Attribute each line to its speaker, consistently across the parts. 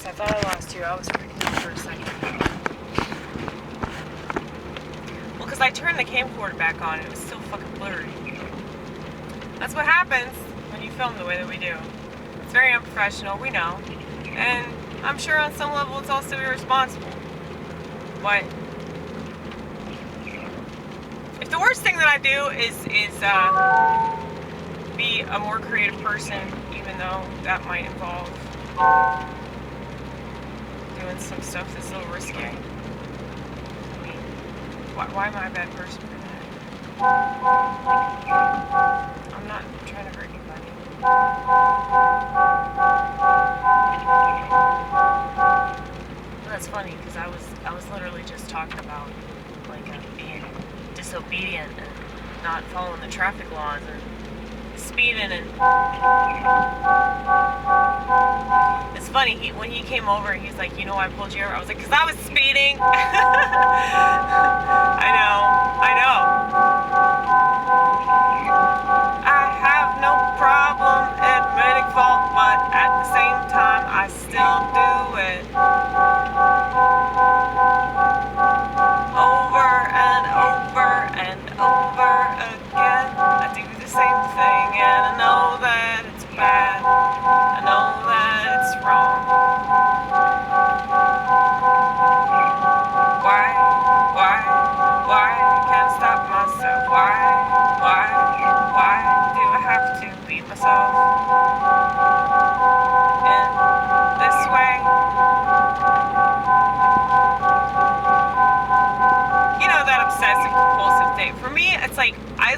Speaker 1: I thought I lost you. I was freaking out for a second. Well, because I turned the camcorder back on, it was still fucking blurry. That's what happens when you film the way that we do. It's very unprofessional, we know. And I'm sure on some level it's also irresponsible. But if the worst thing that I do is be a more creative person, even though that might involve doing some stuff that's a little risky. I mean, why am I a bad person for that? I'm not trying to hurt anybody. Well, that's funny because I was literally just talking about like being disobedient and not following the traffic laws and speeding, and it's funny, when he came over, he's like, you know why I pulled you over? I was like, because I was speeding. I know. I have no problem admitting fault, but at the same time, I still do it. Over and over and over again. I do the same thing, and I know that it's bad. I know that it's wrong. Why can't I stop myself? Why do I have to beat myself in this way? You know, that obsessive compulsive thing. For me, it's like, I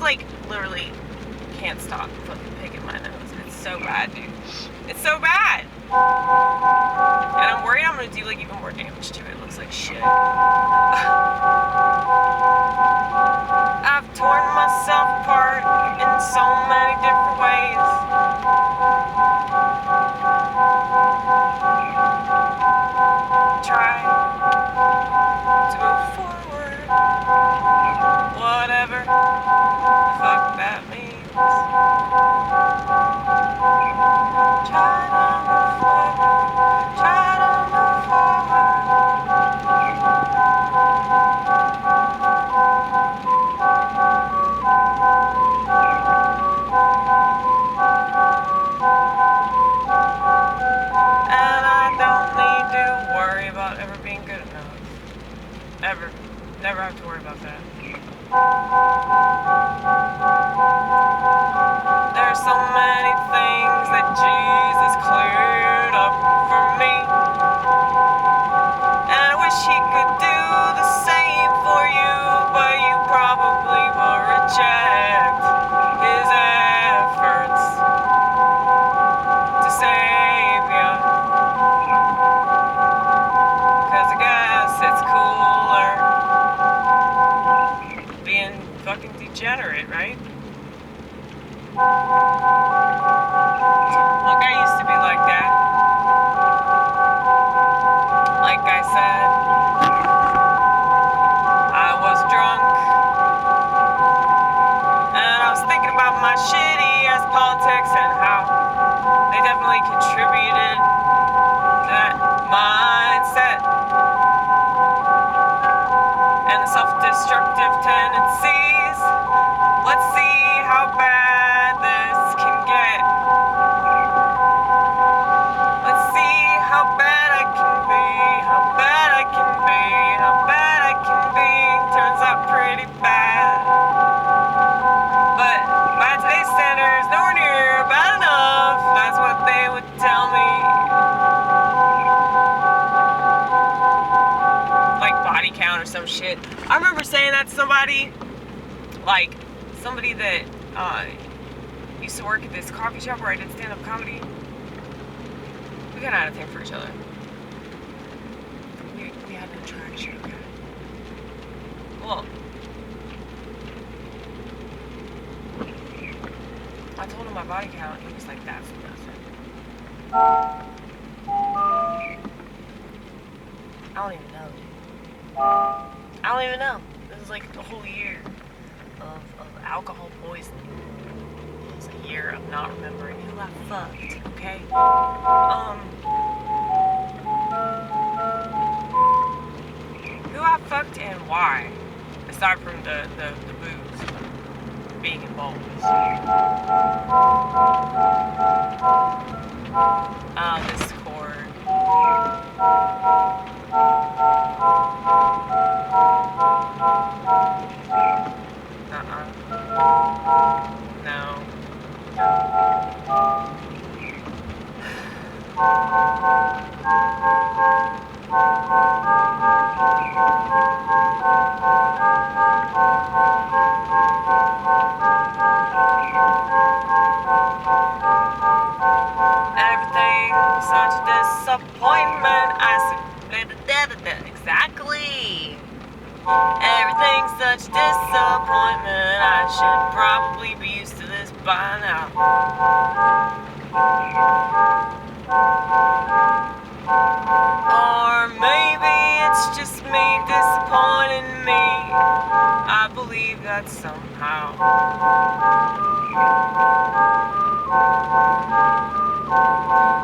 Speaker 1: literally can't stop fucking picking my nose. It's so bad, dude. It's so bad. And I'm worried I'm gonna do like even more damage to it. It looks like shit. I've torn myself apart in so many different ways. Try to move forward. Whatever the fuck that means. Try to move forward. Try to move forward. And I don't need to worry about ever being good enough. Ever. Never have to worry about that. There's so many things that Jesus cleared up for me, and I wish he could do the same for you, but you probably will reject his efforts to save you, 'cause I guess it's cooler being fucking degenerate, right? Look, I used to be like that. Like I said, I was drunk, and I was thinking about my shitty ass politics and how they definitely contributed to that mindset and the self-destructive tendencies. Let's see how bad this can get. Let's see how bad I can be, how bad I can be, how bad I can be. Turns out pretty bad. But by today's standards, nowhere near bad enough. That's what they would tell me. Like body count or some shit. I remember saying that to somebody, like somebody that used to work at this coffee shop where I did stand-up comedy. We got out of thing for each other. We had an attraction. Well, I told him my body count. He was like, "That's nothing." I don't even know, dude. I don't even know. This is like a whole year of alcohol poisoning. It's a year of not remembering who I fucked, okay? aside from the booze being involved. This chord. No. Everything's such a disappointment. I said, exactly. Everything's such a disappointment. I should probably be used to this by now. Or maybe it's just me disappointing me. I believe that somehow.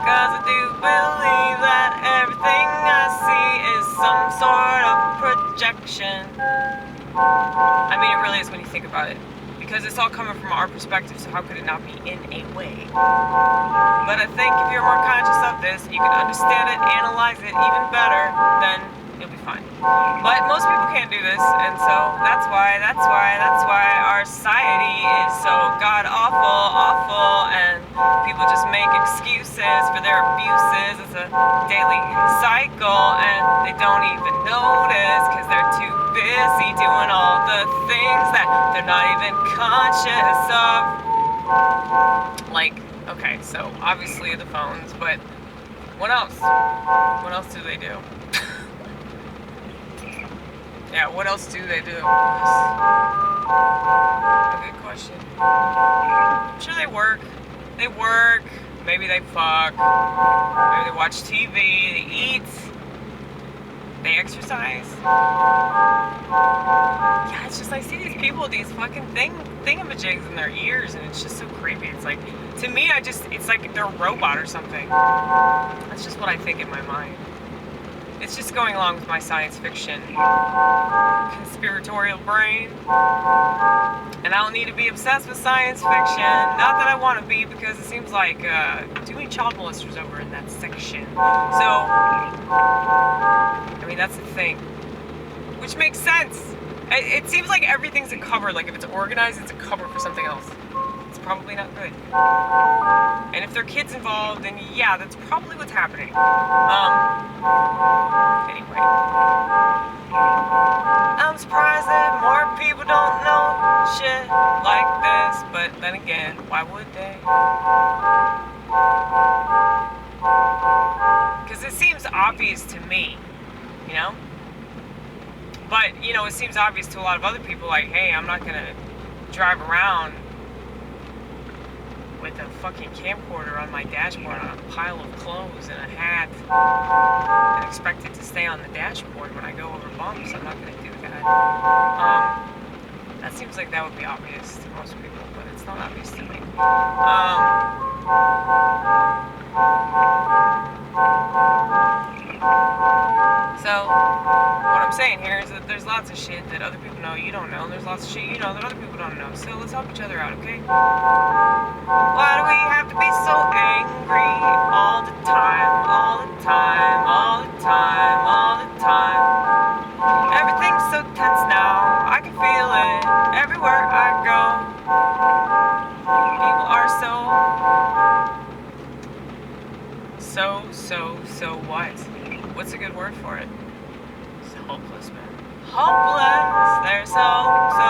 Speaker 1: Cause I do believe that everything I see is some sort of projection. I mean, it really is when you think about it. Because it's all coming from our perspective, so how could it not be in a way? But I think if you're more conscious of this, you can understand it, analyze it even better, then you'll be fine. But most people can't do this, and so that's why our society is so god awful, and people just make excuses for their abuses. It's a daily cycle, and they don't even notice because they're too busy doing all the things that they're not even conscious of. Like, okay, so obviously the phones, but what else? What else do they do? Yeah, what else do they do? A good question. I'm sure they work. They work. Maybe they fuck. Maybe they watch TV. They eat. They exercise. Yeah, it's just I see these people with these fucking thingamajigs in their ears, and it's just so creepy. It's like, to me, it's like they're a robot or something. That's just what I think in my mind. It's just going along with my science fiction conspiratorial brain. And I don't need to be obsessed with science fiction. Not that I want to be, because it seems like too many child molesters over in that section. So, I mean, that's the thing. Which makes sense. It seems like everything's a cover. Like, if it's organized, it's a cover for something else. It's probably not good. And if there are kids involved, then yeah, that's probably what's happening. Anyway. I'm surprised that more people don't know shit like this, but then again, why would they? Because it seems obvious to me, you know? But, you know, it seems obvious to a lot of other people, like, hey, I'm not gonna drive around with a fucking camcorder on my dashboard on a pile of clothes and a hat and expect it to stay on the dashboard when I go over bumps. I'm not going to do that. That seems like that would be obvious to most people, but it's not obvious to me. So, what I'm saying here is that there's lots of shit that other people know you don't know, and there's lots of shit you know that other people don't know. So let's help each other out, okay? Why do we have to be so angry all the time, all the time, all the time, all the time? Everything's so tense now, I can feel it everywhere I go. People are so what? What's a good word for it? It's hopeless, man. Hopeless. They're so hopeless.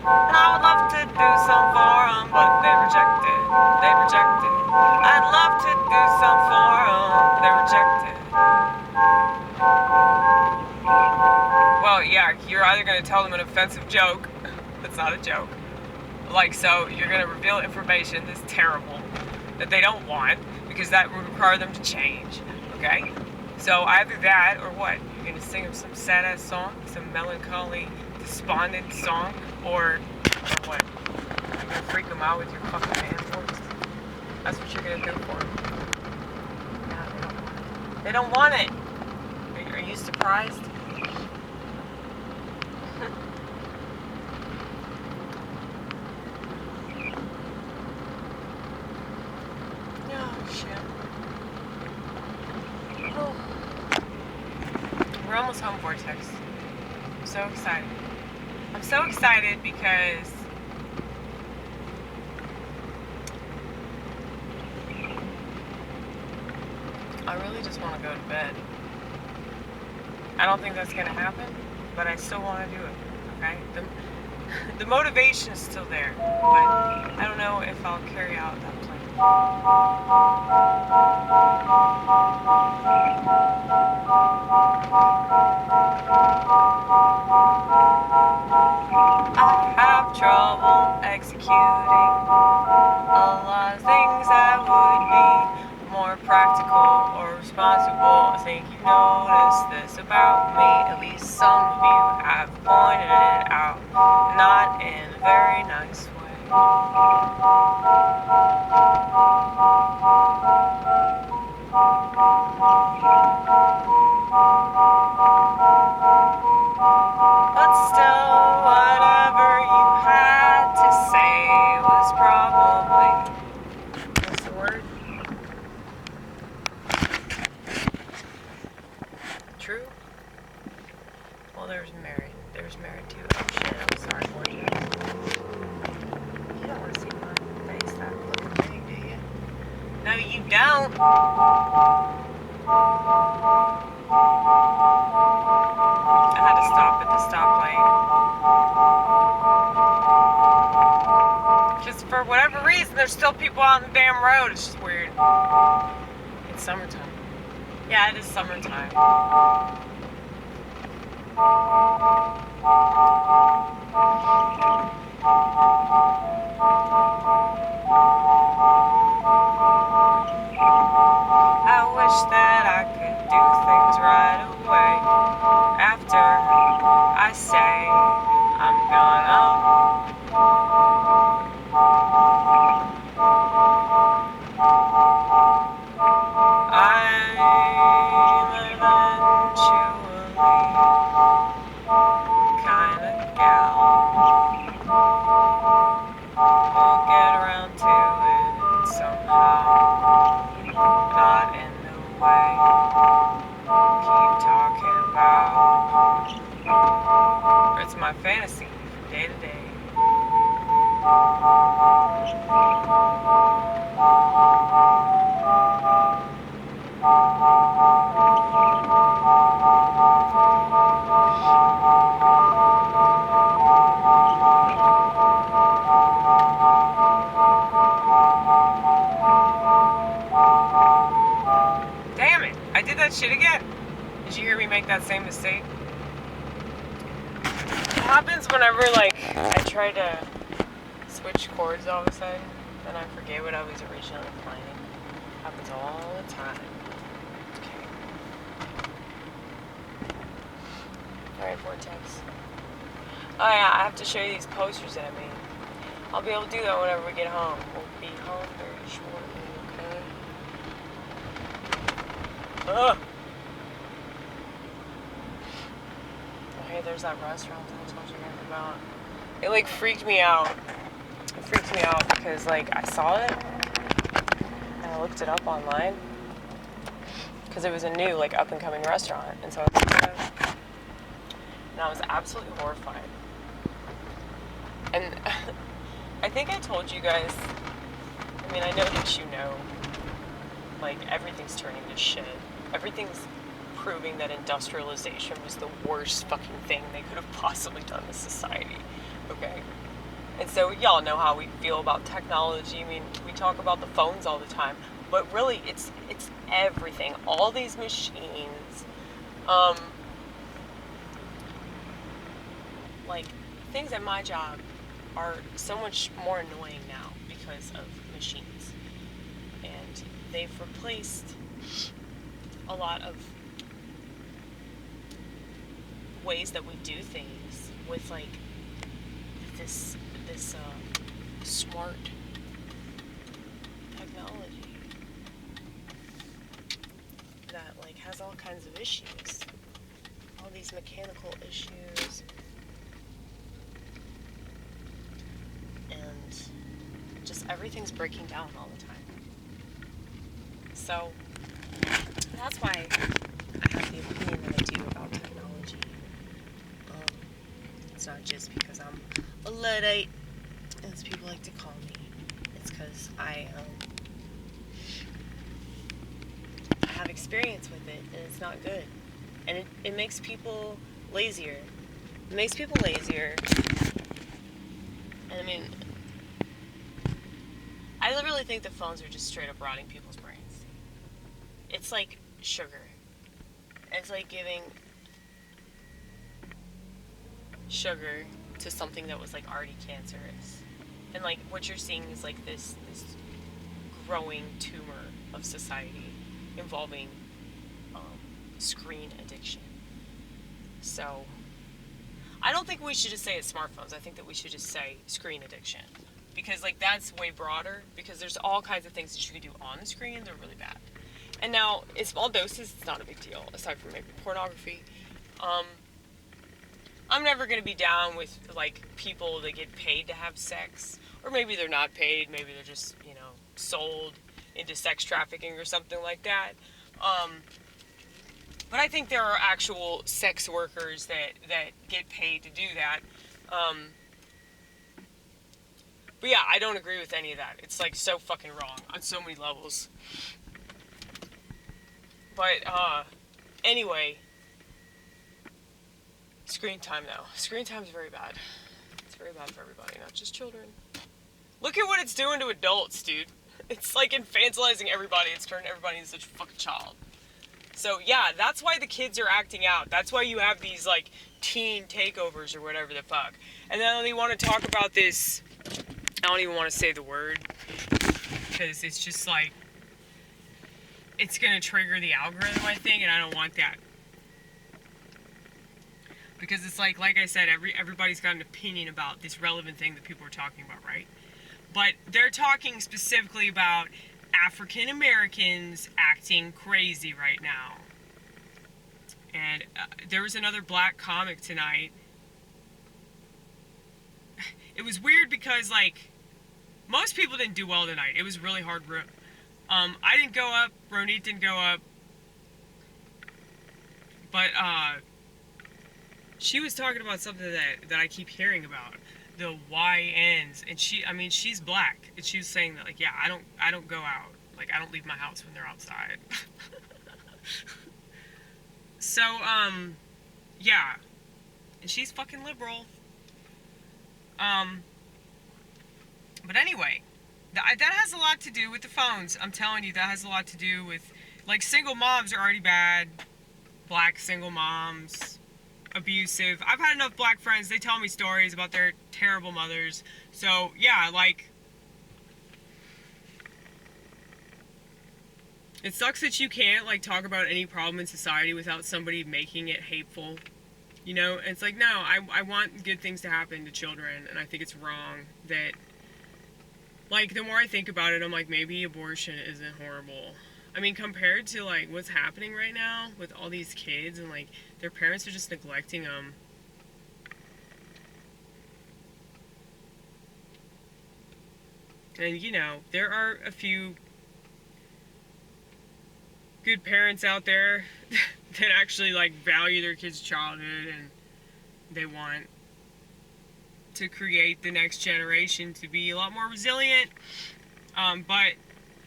Speaker 1: And I would love to do some for them, but they reject it. They reject it. I'd love to do some for them, but they reject it. Well, yeah, you're either going to tell them an offensive joke. That's not a joke. Like, so you're going to reveal information that's terrible, that they don't want, because that would require them to change, okay? So either that or what? You're going to sing them some sad-ass song, some melancholy, despondent song, or what? You're going to freak them out with your fucking man voice? That's what you're going to do for them. They don't want it. Are you surprised? Oh, shit. Oh. We're almost home, Vortex. I'm so excited. I'm so excited because I really just want to go to bed. I don't think that's going to happen, but I still want to do it, okay? The motivation is still there, but I don't know if I'll carry out that plan. I have trouble executing a lot of things that would be more practical or responsible. I think you noticed this about me. At least some of you have pointed it out, not in a very nice way. But still, whatever you had to say was probably, what's the word? True? Well, there's married. There's married too. Oh shit, I'm sorry for you. You don't want to see my face that looking big, do you? No, you don't. I had to stop at the stoplight. Just for whatever reason, there's still people out on the damn road. It's just weird. It's summertime. Yeah, it is summertime. I wish that I could do things right away after I say I'm gonna. I'm eventually kind of gal. We'll get around to it somehow. Not in the way keep talking about. It's my fantasy from day to day. Damn it! I did that shit again. Did you hear me make that same mistake? It happens whenever, like, I try to switch chords all of a sudden, and I forget what I was originally playing. It happens all the time. Okay. Alright, Vortex. Oh yeah, I have to show you these posters that I made. I'll be able to do that whenever we get home. We'll be home very shortly, okay? Ugh! Hey, there's that restaurant that I told you guys about. It like freaked me out. It freaked me out because like I saw it and I looked it up online because it was a new like up and coming restaurant, and so I looked it up and I was absolutely horrified. And I think I told you guys. I mean, I know that you know. Like everything's turning to shit. Everything's proving that industrialization was the worst fucking thing they could have possibly done to society, okay? And so y'all know how we feel about technology. I mean, we talk about the phones all the time, but really it's everything. All these machines, like things at my job are so much more annoying now because of machines. And they've replaced a lot of ways that we do things with like this smart technology that like
Speaker 2: kinds of issues. All these mechanical issues. And just everything's breaking down all the time. So that's why I have the opinion that I do about technology. It's not just because I'm a Luddite, as people like to call me. It's because I have experience with it, and it's not good. And it makes people lazier. It makes people lazier. And I mean, I literally think that phones are just straight up rotting people's brains. It's like sugar. It's like giving sugar to something that was like already cancerous. And like what you're seeing is like this growing tumor of society involving screen addiction. So I don't think we should just say it's smartphones. I think that we should just say screen addiction. Because like that's way broader, because there's all kinds of things that you can do on the screen that are really bad. And now in small doses it's not a big deal, aside from maybe pornography. I'm never going to be down with like people that get paid to have sex, or maybe they're not paid, maybe they're just, sold into sex trafficking or something like that. But I think there are actual sex workers that get paid to do that. But yeah, I don't agree with any of that. It's like so fucking wrong on so many levels. But anyway, screen time though. Screen time is very bad. It's very bad for everybody, not just children. Look at what it's doing to adults, dude. It's like infantilizing everybody. It's turning everybody into such a fucking child. So yeah, that's why the kids are acting out. That's why you have these like teen takeovers or whatever the fuck. And then they want to talk about this. I don't even want to say the word, because it's just like, it's gonna trigger the algorithm, I think, and I don't want that. Because it's like I said, everybody's got an opinion about this relevant thing that people are talking about, right? But they're talking specifically about African Americans acting crazy right now. And there was another black comic tonight. It was weird because, like, most people didn't do well tonight. It was really hard. I didn't go up. Ronit didn't go up. But she was talking about something that I keep hearing about. The YNs, and she's black, and she was saying that, like, yeah, I don't go out, like, I don't leave my house when they're outside. So, yeah, and she's fucking liberal. But anyway, that has a lot to do with the phones. I'm telling you, that has a lot to do with, like, single moms are already bad, black single moms. Abusive. I've had enough black friends, they tell me stories about their terrible mothers. So yeah, like, it sucks that you can't like talk about any problem in society without somebody making it hateful, and it's like, no, I want good things to happen to children, and I think it's wrong that, like, the more I think about it, I'm like, maybe abortion isn't horrible. I mean, compared to, like, what's happening right now with all these kids and, like, their parents are just neglecting them. And, there are a few good parents out there that actually, like, value their kids' childhood, and they want to create the next generation to be a lot more resilient. But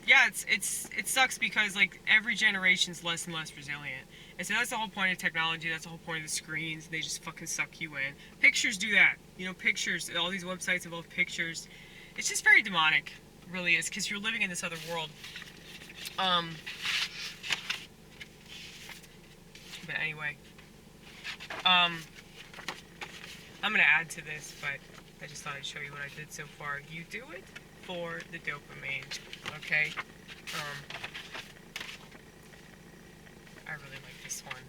Speaker 2: yeah, it sucks because, like, every generation's less and less resilient. And so that's the whole point of technology, that's the whole point of the screens. They just fucking suck you in. Pictures do that. Pictures, all these websites involve pictures. It's just very demonic, it really is, because you're living in this other world. But anyway, I'm gonna add to this, but I just thought I'd show you what I did so far. You do it for the dopamine, okay? I really like this one.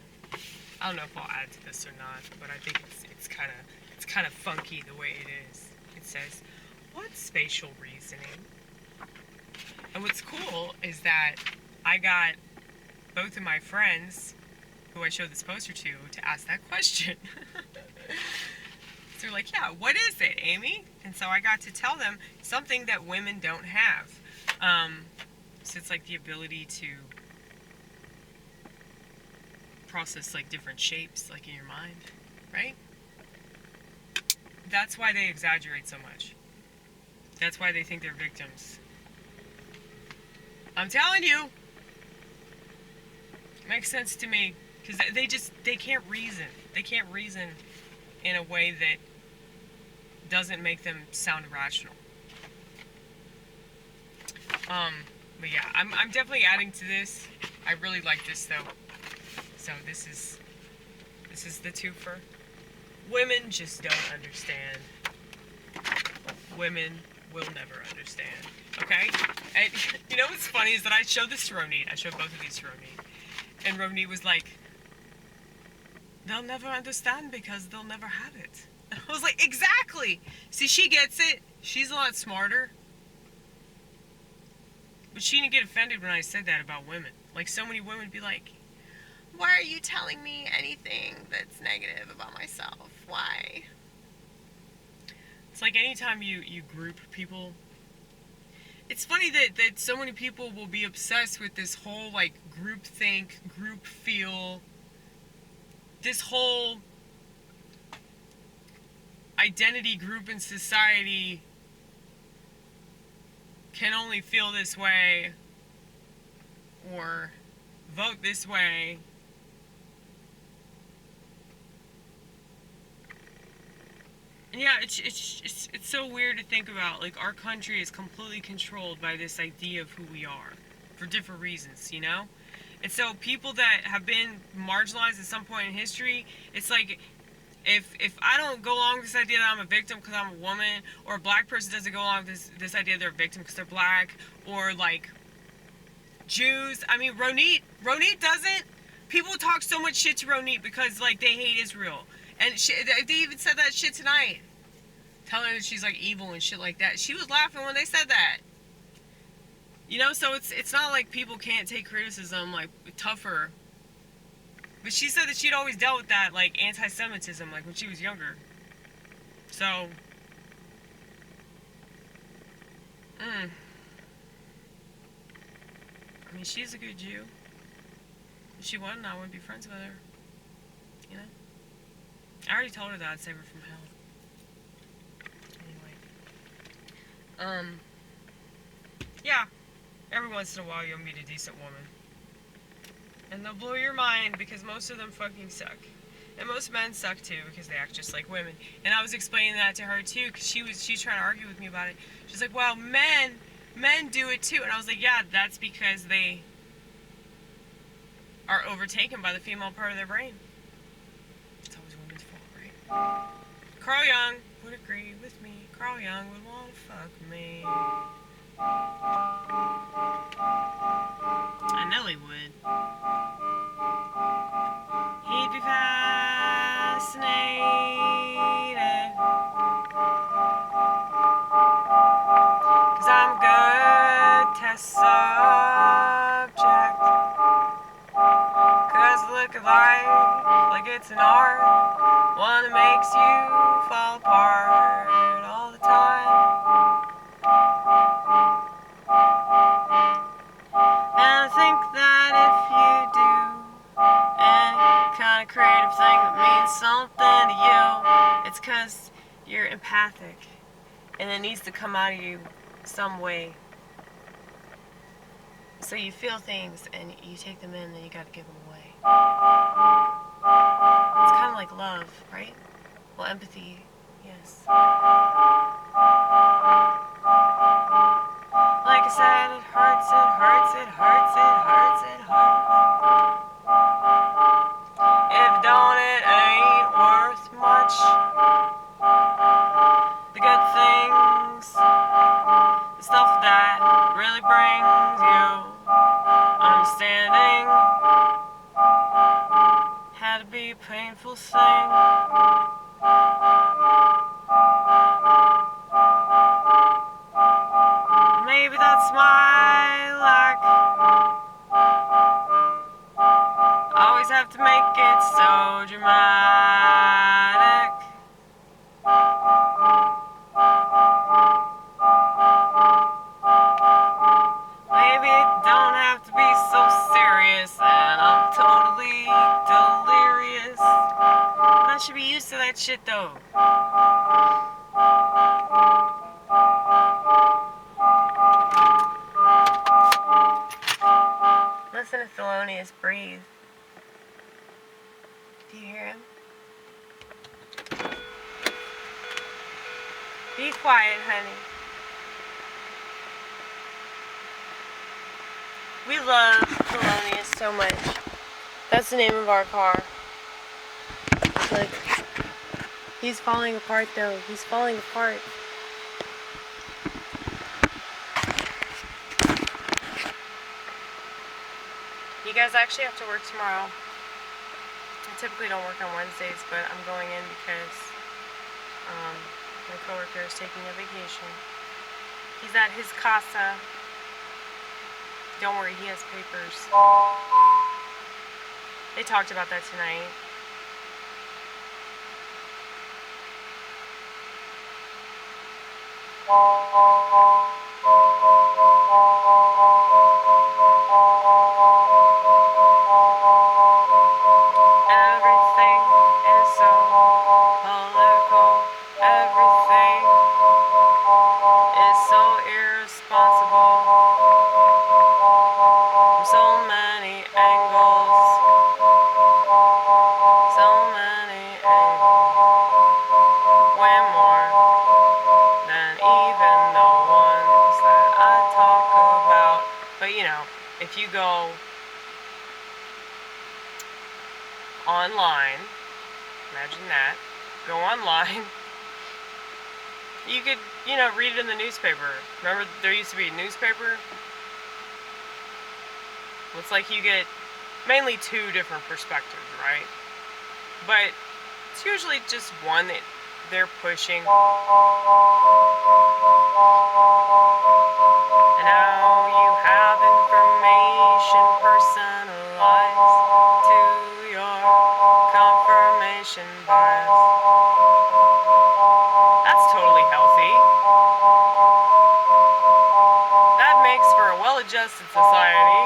Speaker 2: I don't know if I'll add to this or not, but I think it's kind of funky the way it is. It says, "What's spatial reasoning?" And what's cool is that I got both of my friends who I showed this poster to ask that question. So they're like, yeah, what is it, Amy? And so I got to tell them something that women don't have. So it's like the ability to process like different shapes like in your mind, right? That's why they exaggerate so much. That's why they think they're victims. I'm telling you. Makes sense to me. Because they can't reason. They can't reason in a way that doesn't make them sound rational. But yeah, I'm definitely adding to this. I really like this though. So this is the twofer. Women just don't understand. Women will never understand. Okay? And you know what's funny is that I showed this to Ronit. I showed both of these to Ronit. And Ronit was like, they'll never understand because they'll never have it. I was like, exactly! See, she gets it. She's a lot smarter. But she didn't get offended when I said that about women. Like, so many women would be like, why are you telling me anything that's negative about myself? Why? It's like anytime you group people, it's funny that so many people will be obsessed with this whole like group think, group feel, this whole identity group in society can only feel this way or vote this way. And yeah, it's so weird to think about. Like, our country is completely controlled by this idea of who we are for different reasons, you know? And so people that have been marginalized at some point in history, it's like, if I don't go along with this idea that I'm a victim because I'm a woman, or a black person doesn't go along with this idea they're a victim because they're black, or like Jews. I mean, Ronit doesn't. People talk so much shit to Ronit because like they hate Israel. And they even said that shit tonight. Telling her that she's like evil and shit like that. She was laughing when they said that. You know, so it's not like people can't take criticism like tougher. But she said that she'd always dealt with that like anti-Semitism like when she was younger. So I mean, she's a good Jew. If she wasn't, I wouldn't be friends with her. You know? I already told her that I'd save her from hell. Anyway. Yeah. Every once in a while you'll meet a decent woman. And they'll blow your mind because most of them fucking suck. And most men suck too because they act just like women. And I was explaining that to her too because she's trying to argue with me about it. She's like, well, men do it too. And I was like, yeah, that's because they are overtaken by the female part of their brain. It's always women's fault, right? Carl Jung would agree with me. Carl Jung would want to fuck me. I know he would. He'd be fascinated. 'Cause I'm a good test subject. 'Cause look at life like it's an art. One that makes you fall apart all the time. And I think that if you do any kind of creative thing that means something to you, it's 'cause you're empathic. And it needs to come out of you some way. So you feel things and you take them in and then you gotta give them away. It's kind of like love, right? Well, empathy, yes. Like I said, it hurts, it hurts, it hurts, it hurts, it hurts. If don't, it ain't worth much. The good things, the stuff that really brings you understanding, had to be a painful thing. Maybe that's my luck. Always have to make so dramatic. Maybe it don't have to be so serious, and I'm totally delirious. But I should be used to that shit though. Listen to Thelonious breathe. Do you hear him? Be quiet, honey. We love Thelonious so much. That's the name of our car. Look. He's falling apart though. He's falling apart. You guys actually have to work tomorrow. I typically don't work on Wednesdays, but I'm going in because my coworker is taking a vacation. He's at his casa. Don't worry, he has papers. They talked about that tonight. Everything is so political. Everything is so irresponsible. From so many angles. So many angles. Way more than even the ones that I talk about. But you know, if you go online, imagine that, go online, you could, you know, read it in the newspaper. Remember there used to be a newspaper? It's like you get mainly two different perspectives, right? But it's usually just one that they're pushing. And now you have information personalized to your confirmation bias. That's totally healthy. That makes for a well-adjusted society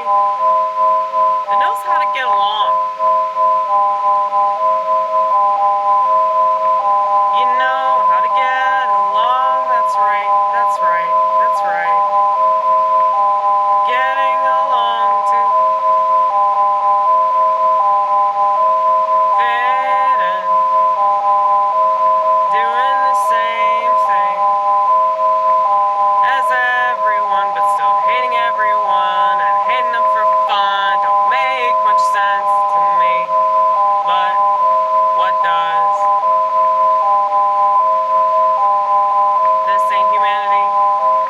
Speaker 2: that knows how to get along. You know how to get along. That's right, that's right, that's right. Getting along to fit in. Doing the same thing as everyone, but still hating everyone and hating them for fun. Don't make much sense to me, but what does? This ain't humanity.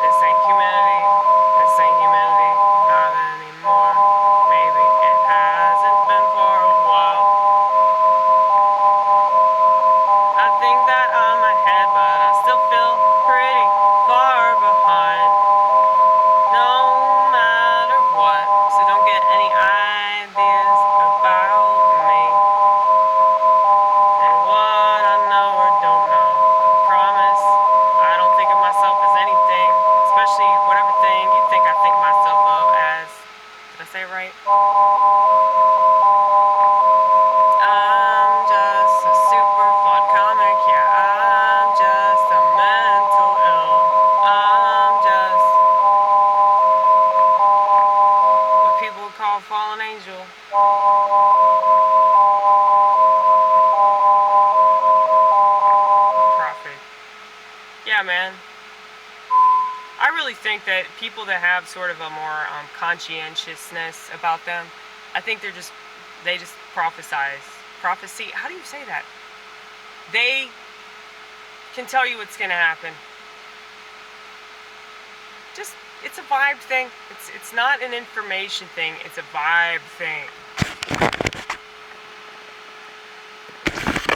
Speaker 2: This ain't humanity. This ain't humanity. Not anymore. Maybe it hasn't been for a while. I think that I'm ahead, but I still feel pretty far behind. No matter what, so don't get any ideas about me and what I know or don't know. I promise I don't think of myself as anything, especially whatever thing you think I think myself of as. Did I say it right? I'm just a super flawed comic, yeah, I'm just a mental ill. I'm just what people would call a fallen angel. Prophet. Yeah, man. I really think that people that have sort of a more conscientiousness about them, I think they just prophesize. Prophecy, how do you say that? They can tell you what's going to happen. Just, it's a vibe thing. It's not an information thing. It's a vibe thing.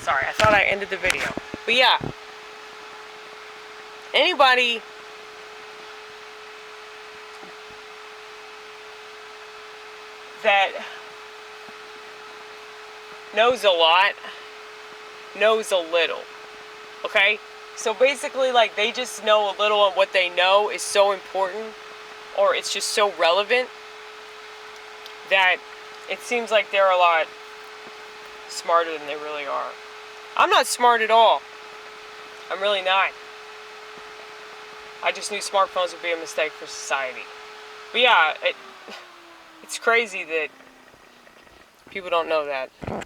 Speaker 2: Sorry, I thought I ended the video. But yeah. Anybody that knows a lot, knows a little. Okay? So basically, like, they just know a little, and what they know is so important, or it's just so relevant, that it seems like they're a lot smarter than they really are. I'm not smart at all. I'm really not. I just knew smartphones would be a mistake for society. But yeah, it's crazy that people don't know that.